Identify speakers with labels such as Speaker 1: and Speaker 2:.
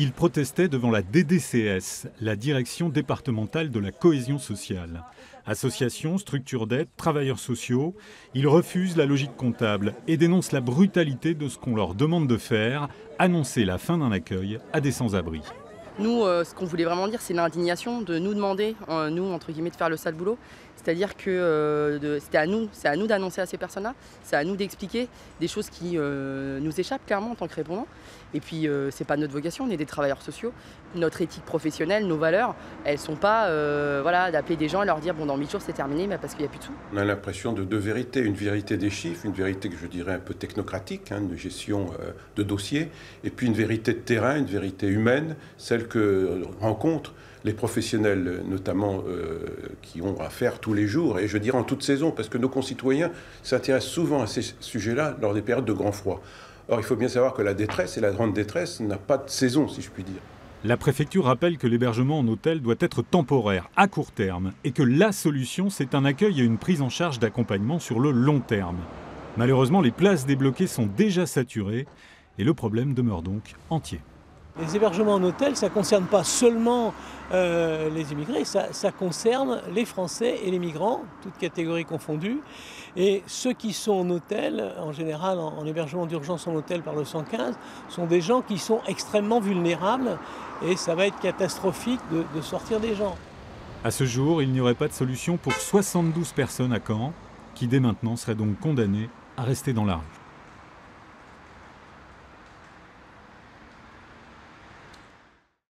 Speaker 1: Ils protestaient devant la DDCS, la Direction départementale de la cohésion sociale. Associations, structures d'aide, travailleurs sociaux, ils refusent la logique comptable et dénoncent la brutalité de ce qu'on leur demande de faire, annoncer la fin d'un accueil à des sans-abri.
Speaker 2: Nous, ce qu'on voulait vraiment dire, c'est l'indignation de nous demander, nous, entre guillemets, de faire le sale boulot. C'est-à-dire que c'est à nous d'annoncer à ces personnes-là, c'est à nous d'expliquer des choses qui nous échappent clairement en tant que répondants. Et puis, c'est pas notre vocation, on est des travailleurs sociaux. Notre éthique professionnelle, nos valeurs, elles sont pas voilà, d'appeler des gens et leur dire bon, dans 1000 jours c'est terminé, mais parce qu'il n'y a plus de sous.
Speaker 3: On a l'impression de deux vérités, une vérité des chiffres, une vérité que je dirais un peu technocratique, de gestion de dossiers, et puis une vérité de terrain, une vérité humaine, celle que rencontrent les professionnels, notamment qui ont à faire tous les jours, et je dirais en toute saison, parce que nos concitoyens s'intéressent souvent à ces sujets-là lors des périodes de grand froid. Or, il faut bien savoir que la détresse et la grande détresse n'a pas de saison, si je puis dire.
Speaker 1: La préfecture rappelle que l'hébergement en hôtel doit être temporaire, à court terme, et que la solution, c'est un accueil et une prise en charge d'accompagnement sur le long terme. Malheureusement, les places débloquées sont déjà saturées, et le problème demeure donc entier.
Speaker 4: Les hébergements en hôtel, ça ne concerne pas seulement les immigrés, ça concerne les Français et les migrants, toutes catégories confondues. Et ceux qui sont en hôtel, en général en hébergement d'urgence en hôtel par le 115, sont des gens qui sont extrêmement vulnérables et ça va être catastrophique de sortir des gens.
Speaker 1: À ce jour, il n'y aurait pas de solution pour 72 personnes à Caen, qui dès maintenant seraient donc condamnées à rester dans la rue.